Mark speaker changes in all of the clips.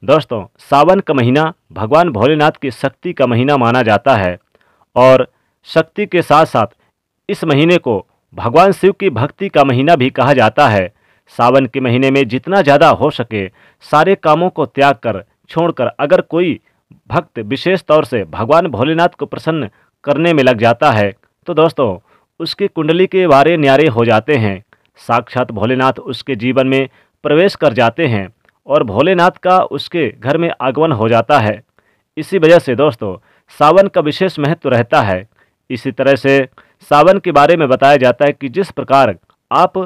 Speaker 1: दोस्तों, सावन का महीना भगवान भोलेनाथ की शक्ति का महीना माना जाता है और शक्ति के साथ साथ इस महीने को भगवान शिव की भक्ति का महीना भी कहा जाता है। सावन के महीने में जितना ज़्यादा हो सके सारे कामों को त्याग कर छोड़कर अगर कोई भक्त विशेष तौर से भगवान भोलेनाथ को प्रसन्न करने में लग जाता है तो दोस्तों उसकी कुंडली के वारे न्यारे हो जाते हैं। साक्षात भोलेनाथ उसके जीवन में प्रवेश कर जाते हैं और भोलेनाथ का उसके घर में आगमन हो जाता है। इसी वजह से दोस्तों सावन का विशेष महत्व रहता है। इसी तरह से सावन के बारे में बताया जाता है कि जिस प्रकार आप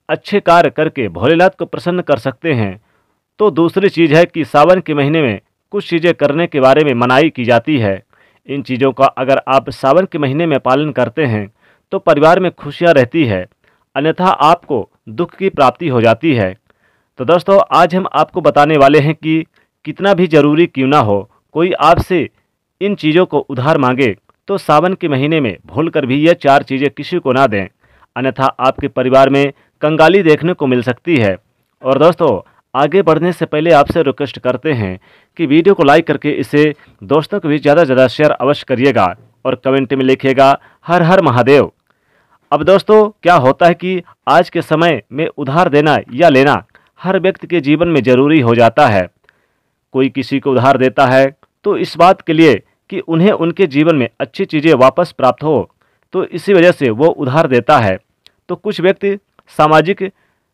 Speaker 1: अच्छे कार्य करके भोलेनाथ को प्रसन्न कर सकते हैं, तो दूसरी चीज़ है कि सावन के महीने में कुछ चीज़ें करने के बारे में मनाही की जाती है। इन चीज़ों का अगर आप सावन के महीने में पालन करते हैं तो परिवार में खुशियाँ रहती है, अन्यथा आपको दुख की प्राप्ति हो जाती है। तो दोस्तों आज हम आपको बताने वाले हैं कि कितना भी ज़रूरी क्यों ना हो, कोई आपसे इन चीज़ों को उधार मांगे तो सावन के महीने में भूलकर भी ये 4 चीज़ें किसी को ना दें, अन्यथा आपके परिवार में कंगाली देखने को मिल सकती है। और दोस्तों आगे बढ़ने से पहले आपसे रिक्वेस्ट करते हैं कि वीडियो को लाइक करके इसे दोस्तों को भी ज़्यादा से ज़्यादा शेयर अवश्य करिएगा और कमेंट में लिखिएगा हर हर महादेव। अब दोस्तों क्या होता है कि आज के समय में उधार देना या लेना हर व्यक्ति के जीवन में ज़रूरी हो जाता है। कोई किसी को उधार देता है तो इस बात के लिए कि उन्हें उनके जीवन में अच्छी चीज़ें वापस प्राप्त हो, तो इसी वजह से वो उधार देता है। तो कुछ व्यक्ति सामाजिक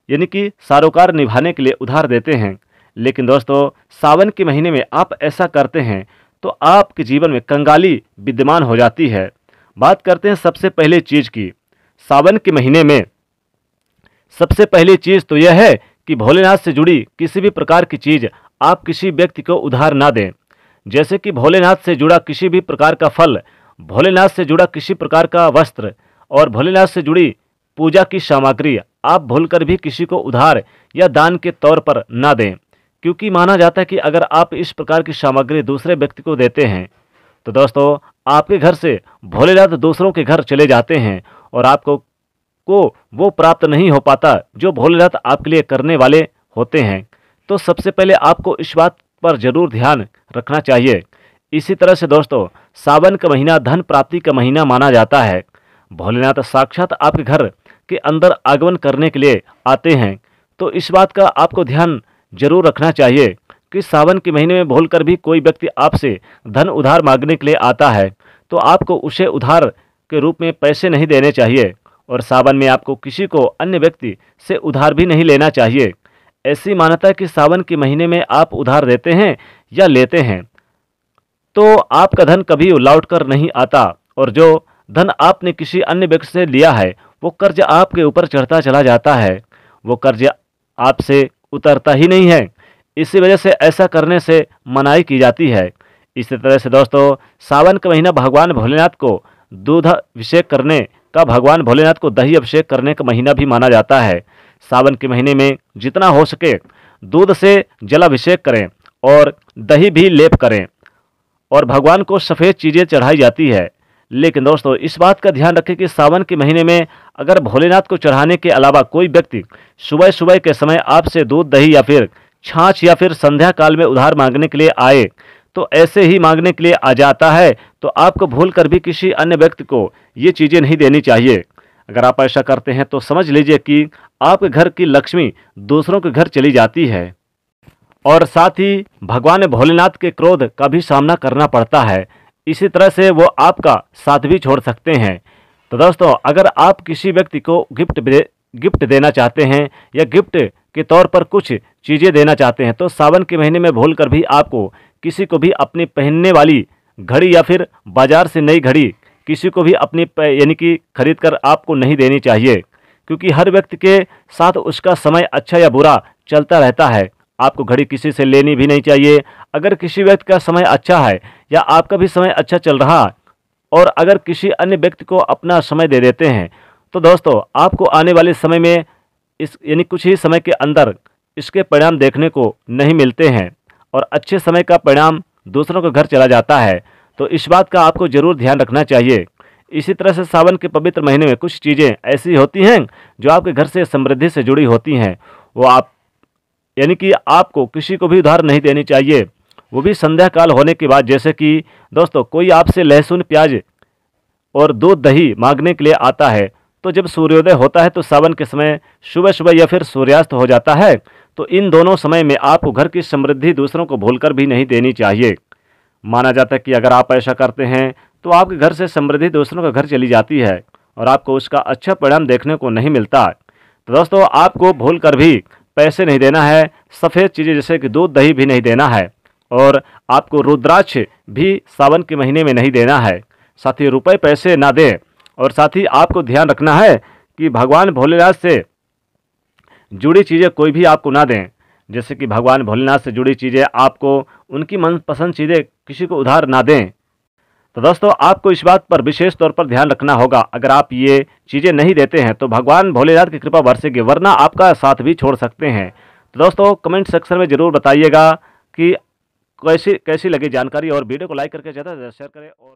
Speaker 1: यानी कि सरोकार निभाने के लिए उधार देते हैं, लेकिन दोस्तों सावन के महीने में आप ऐसा करते हैं तो आपके जीवन में कंगाली विद्यमान हो जाती है। बात करते हैं सबसे पहले चीज़ की। सावन के महीने में सबसे पहली चीज़ तो यह है कि भोलेनाथ से जुड़ी किसी भी प्रकार की चीज़ आप किसी व्यक्ति को उधार ना दें। जैसे कि भोलेनाथ से जुड़ा किसी भी प्रकार का फल, भोलेनाथ से जुड़ा किसी प्रकार का वस्त्र और भोलेनाथ से जुड़ी पूजा की सामग्री आप भूलकर भी किसी को उधार या दान के तौर पर ना दें, क्योंकि माना जाता है कि अगर आप इस प्रकार की सामग्री दूसरे व्यक्ति को देते हैं तो दोस्तों आपके घर से भोलेनाथ दूसरों के घर चले जाते हैं और आपको वो प्राप्त नहीं हो पाता जो भोलेनाथ आपके लिए करने वाले होते हैं। तो सबसे पहले आपको इस बात पर जरूर ध्यान रखना चाहिए। इसी तरह से दोस्तों सावन का महीना धन प्राप्ति का महीना माना जाता है। भोलेनाथ साक्षात आपके घर के अंदर आगमन करने के लिए आते हैं, तो इस बात का आपको ध्यान जरूर रखना चाहिए कि सावन के महीने में भूलकर भी कोई व्यक्ति आपसे धन उधार मांगने के लिए आता है तो आपको उसे उधार के रूप में पैसे नहीं देने चाहिए और सावन में आपको किसी को अन्य व्यक्ति से उधार भी नहीं लेना चाहिए। ऐसी मान्यता है कि सावन के महीने में आप उधार देते हैं या लेते हैं तो आपका धन कभी लौट कर नहीं आता और जो धन आपने किसी अन्य व्यक्ति से लिया है वो कर्ज आपके ऊपर चढ़ता चला जाता है, वो कर्ज आपसे उतरता ही नहीं है। इसी वजह से ऐसा करने से मनाही की जाती है। इसी तरह से दोस्तों सावन का महीना भगवान भोलेनाथ को दूध अभिषेक करने का, भगवान भोलेनाथ को दही अभिषेक करने का महीना भी माना जाता है। सावन के महीने में जितना हो सके दूध से जलाभिषेक करें और दही भी लेप करें और भगवान को सफ़ेद चीज़ें चढ़ाई जाती है। लेकिन दोस्तों इस बात का ध्यान रखें कि सावन के महीने में अगर भोलेनाथ को चढ़ाने के अलावा कोई व्यक्ति सुबह सुबह के समय आपसे दूध दही या फिर छाछ या फिर संध्या काल में उधार मांगने के लिए आए, तो ऐसे ही मांगने के लिए आ जाता है तो आपको भूल कर भी किसी अन्य व्यक्ति को ये चीज़ें नहीं देनी चाहिए। अगर आप ऐसा करते हैं तो समझ लीजिए कि आपके घर की लक्ष्मी दूसरों के घर चली जाती है और साथ ही भगवान भोलेनाथ के क्रोध का भी सामना करना पड़ता है। इसी तरह से वो आपका साथ भी छोड़ सकते हैं। तो दोस्तों अगर आप किसी व्यक्ति को गिफ्ट देना चाहते हैं या गिफ्ट के तौर पर कुछ चीज़ें देना चाहते हैं तो सावन के महीने में भूलकर भी आपको किसी को भी अपनी पहनने वाली घड़ी या फिर बाजार से नई घड़ी किसी को भी अपनी यानी कि खरीद कर आपको नहीं देनी चाहिए, क्योंकि हर व्यक्ति के साथ उसका समय अच्छा या बुरा चलता रहता है। आपको घड़ी किसी से लेनी भी नहीं चाहिए। अगर किसी व्यक्ति का समय अच्छा है या आपका भी समय अच्छा चल रहा और अगर किसी अन्य व्यक्ति को अपना समय दे देते हैं तो दोस्तों आपको आने वाले समय में इस यानी कुछ ही समय के अंदर इसके परिणाम देखने को नहीं मिलते हैं और अच्छे समय का परिणाम दूसरों के घर चला जाता है। तो इस बात का आपको ज़रूर ध्यान रखना चाहिए। इसी तरह से सावन के पवित्र महीने में कुछ चीज़ें ऐसी होती हैं जो आपके घर से समृद्धि से जुड़ी होती हैं, वो आप यानी कि आपको किसी को भी उधार नहीं देनी चाहिए, वो भी संध्या काल होने के बाद। जैसे कि दोस्तों कोई आपसे लहसुन, प्याज और दूध, दही मांगने के लिए आता है, तो जब सूर्योदय होता है तो सावन के समय सुबह सुबह या फिर सूर्यास्त हो जाता है, तो इन दोनों समय में आपको घर की समृद्धि दूसरों को भूलकर भी नहीं देनी चाहिए। माना जाता है कि अगर आप ऐसा करते हैं तो आपके घर से समृद्धि दूसरों के घर चली जाती है और आपको उसका अच्छा परिणाम देखने को नहीं मिलता। तो दोस्तों आपको भूल कर भी पैसे नहीं देना है, सफ़ेद चीज़ें जैसे कि दूध, दही भी नहीं देना है, और आपको रुद्राक्ष भी सावन के महीने में नहीं देना है। साथ ही रुपए पैसे ना दें, और साथ ही आपको ध्यान रखना है कि भगवान भोलेनाथ से जुड़ी चीज़ें कोई भी आपको ना दें। जैसे कि भगवान भोलेनाथ से जुड़ी चीज़ें, आपको उनकी मनपसंद चीज़ें किसी को उधार ना दें। तो दोस्तों आपको इस बात पर विशेष तौर पर ध्यान रखना होगा। अगर आप ये चीज़ें नहीं देते हैं तो भगवान भोलेनाथ की कृपा बरसेगी, वरना आपका साथ भी छोड़ सकते हैं। तो दोस्तों कमेंट सेक्शन में ज़रूर बताइएगा कि कैसी कैसी लगी जानकारी, और वीडियो को लाइक करके ज़्यादा से ज़्यादा शेयर करें। और